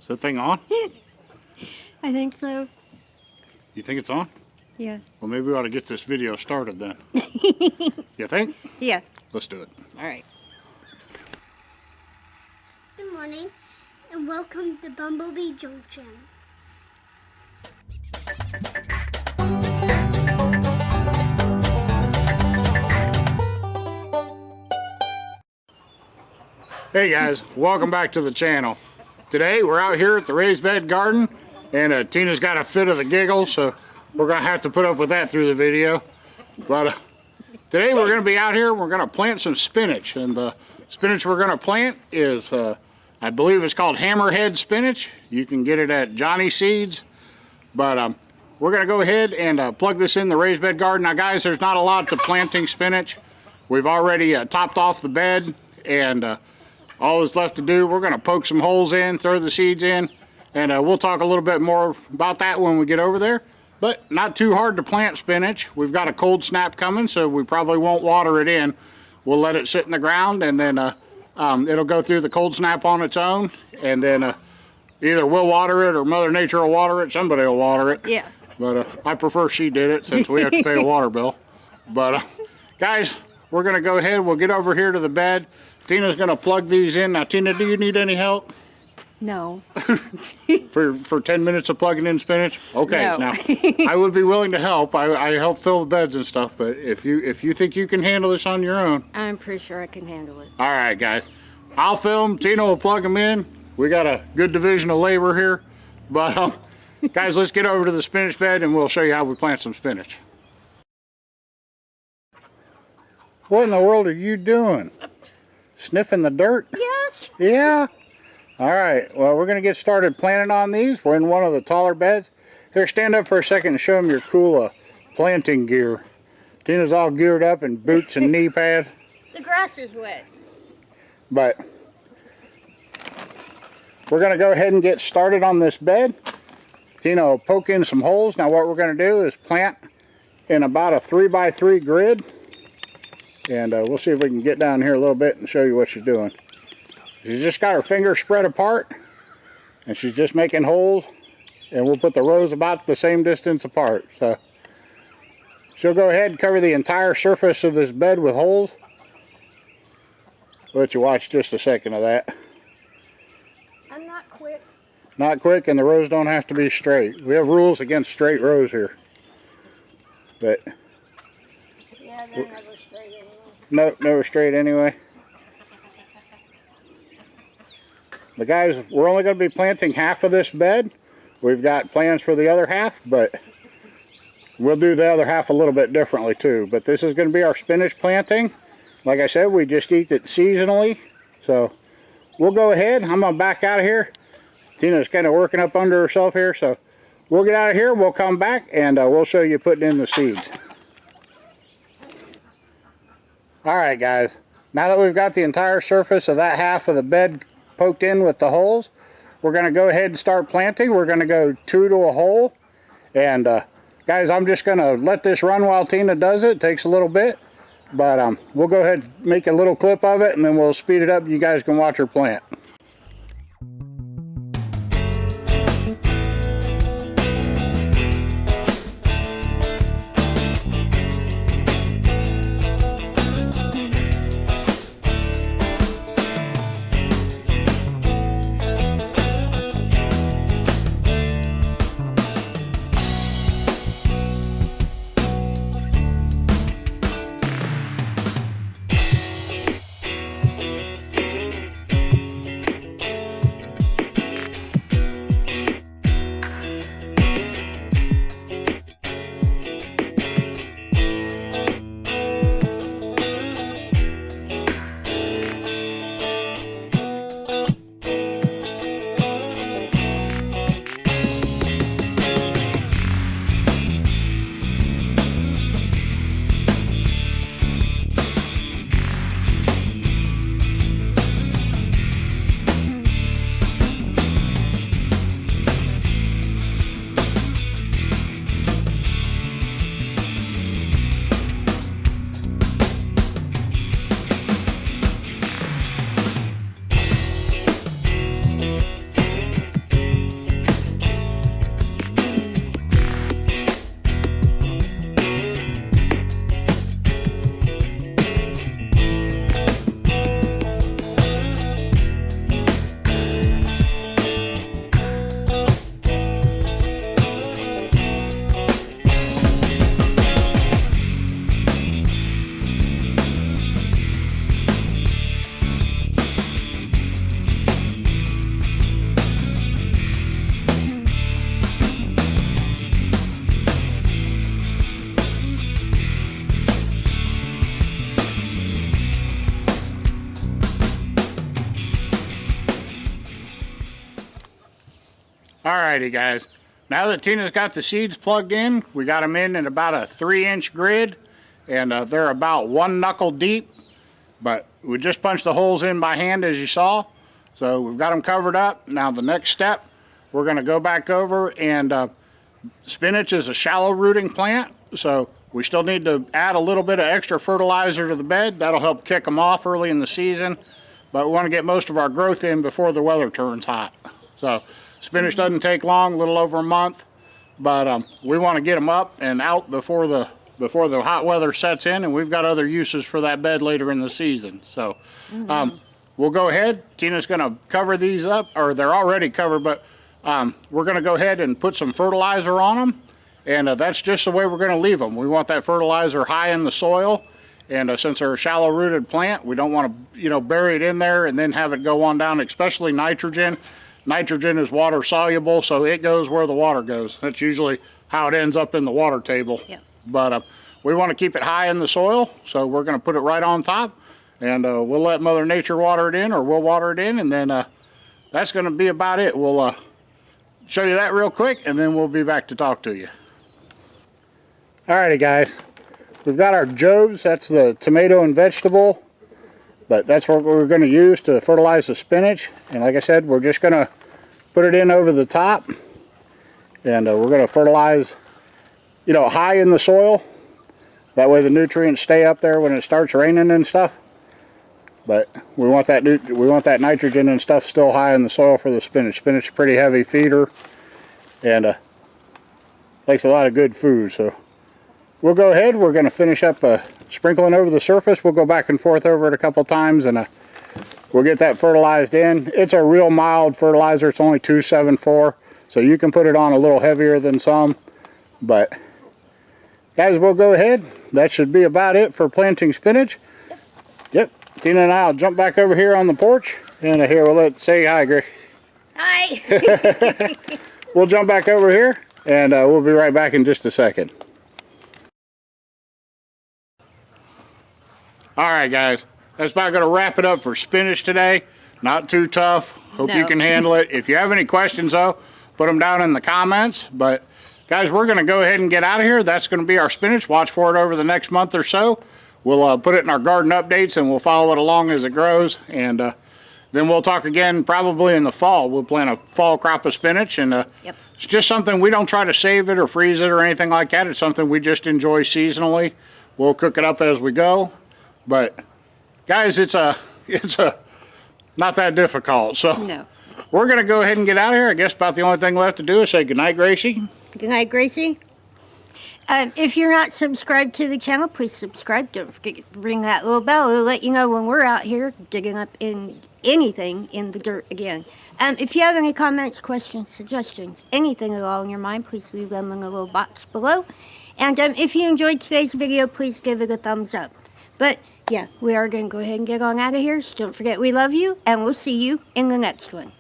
Is that thing on? I think so. You think it's on? Yeah. Well, maybe we ought to get this video started then. You think? Yeah. Let's do it. All right. Good morning, and welcome to Bumblebee Junction. Hey guys, welcome back to the channel. Today we're out here at the raised bed garden, and Tina's got a fit of the giggles, so we're gonna have to put up with that through the video. But today we're gonna be out here. We're gonna plant some spinach, and the spinach we're gonna plant is, I believe it's called hammerhead spinach. You can get it at Johnny Seeds. But we're gonna go ahead and plug this in the raised bed garden. Now, guys, there's not a lot to planting spinach. We've already topped off the bed, and all that's left to do, we're gonna poke some holes in, throw the seeds in, and we'll talk a little bit more about that when we get over there. But not too hard to plant spinach. We've got a cold snap coming, so we probably won't water it in. We'll let it sit in the ground, and then it'll go through the cold snap on its own, and then either we'll water it or Mother Nature will water it. Somebody will water it. Yeah. But I prefer she did it since we have to pay a water bill. But guys, we're gonna go ahead. We'll get over here to the bed. Tina's gonna plug these in. Now, Tina, do you need any help? No. for 10 minutes of plugging in spinach? Okay, No. Now, I would be willing to help. I help fill the beds and stuff, but if you think you can handle this on your own. I'm pretty sure I can handle it. All right, guys. I'll film. Tina will plug them in. We got a good division of labor here. But, guys, let's get over to the spinach bed and we'll show you how we plant some spinach. What in the world are you doing? Sniffing the dirt? Yes. Yeah? All right. Well, we're going to get started planting on these. We're in one of the taller beds. Here, stand up for a second and show them your cool planting gear. Tina's all geared up in boots and knee pads. The grass is wet. But we're going to go ahead and get started on this bed. Tina will poke in some holes. Now what we're going to do is plant in about a 3x3 grid. And we'll see if we can get down here a little bit and show you what she's doing. She's just got her fingers spread apart, and she's just making holes, and we'll put the rows about the same distance apart. So she'll go ahead and cover the entire surface of this bed with holes. I'll let you watch just a second of that. I'm not quick. Not quick, and the rows don't have to be straight. We have rules against straight rows here. But Yeah, they're never straight anyway. nope, never straight anyway. But guys, we're only going to be planting half of this bed. We've got plans for the other half, but we'll do the other half a little bit differently too. But this is going to be our spinach planting. Like I said, we just eat it seasonally. So we'll go ahead. I'm going to back out of here. Tina's kind of working up under herself here. So we'll get out of here. We'll come back and we'll show you putting in the seeds. All right, guys. Now that we've got the entire surface of that half of the bed poked in with the holes, we're going to go ahead and start planting. We're going to go 2 to a hole, and guys, I'm just going to let this run while Tina does it. It takes a little bit, but we'll go ahead and make a little clip of it, and then we'll speed it up. You guys can watch her plant. Alrighty guys, now that Tina's got the seeds plugged in, we got them in about a 3-inch grid, and they're about 1 knuckle deep, but we just punched the holes in by hand as you saw. So we've got them covered up. Now the next step, we're going to go back over, and spinach is a shallow rooting plant, so we still need to add a little bit of extra fertilizer to the bed. That'll help kick them off early in the season, but we want to get most of our growth in before the weather turns hot. So spinach doesn't take long, a little over a month, but we want to get them up and out before the hot weather sets in, and we've got other uses for that bed later in the season. So we'll go ahead. Tina's going to cover these up, or they're already covered, but we're going to go ahead and put some fertilizer on them, and that's just the way we're going to leave them. We want that fertilizer high in the soil, and since they're a shallow rooted plant, we don't want to bury it in there and then have it go on down, especially nitrogen. Nitrogen is water soluble, so it goes where the water goes. That's usually how it ends up in the water table. Yep. But we want to keep it high in the soil, so we're going to put it right on top, and we'll let Mother Nature water it in, or we'll water it in, and then that's going to be about it. We'll show you that real quick, and then we'll be back to talk to you. Alrighty guys, we've got our Jobs. That's the tomato and vegetable, but that's what we're going to use to fertilize the spinach. And like I said, we're just going to put it in over the top, and we're going to fertilize, high in the soil. That way the nutrients stay up there when it starts raining and stuff. But we want that nitrogen and stuff still high in the soil for the spinach. Spinach is a pretty heavy feeder, and takes a lot of good food. So we'll go ahead. We're going to finish up sprinkling over the surface. We'll go back and forth over it a couple times, and we'll get that fertilized in. It's a real mild fertilizer. It's only 274, so you can put it on a little heavier than some. But guys, we'll go ahead. That should be about it for planting spinach. Yep. Tina and I will jump back over here on the porch, and here we'll say hi, Grace. Hi. We'll jump back over here, and we'll be right back in just a second. Alright guys, that's about going to wrap it up for spinach today. Not too tough. Hope you can handle it. If you have any questions though, put them down in the comments. But guys, we're going to go ahead and get out of here. That's going to be our spinach. Watch for it over the next month or so. We'll put it in our garden updates, and we'll follow it along as it grows. And then we'll talk again probably in the fall. We'll plant a fall crop of spinach, and it's just something we don't try to save it or freeze it or anything like that. It's something we just enjoy seasonally. We'll cook it up as we go. But guys, it's not that difficult. So we're going to go ahead and get out of here. I guess about the only thing left to do is say goodnight, Gracie. Good night, Gracie. If you're not subscribed to the channel, please subscribe. Don't forget to ring that little bell. It'll let you know when we're out here digging up anything in the dirt again. If you have any comments, questions, suggestions, anything at all in your mind, please leave them in the little box below. And if you enjoyed today's video, please give it a thumbs up. But yeah, we are going to go ahead and get on out of here. So don't forget we love you, and we'll see you in the next one.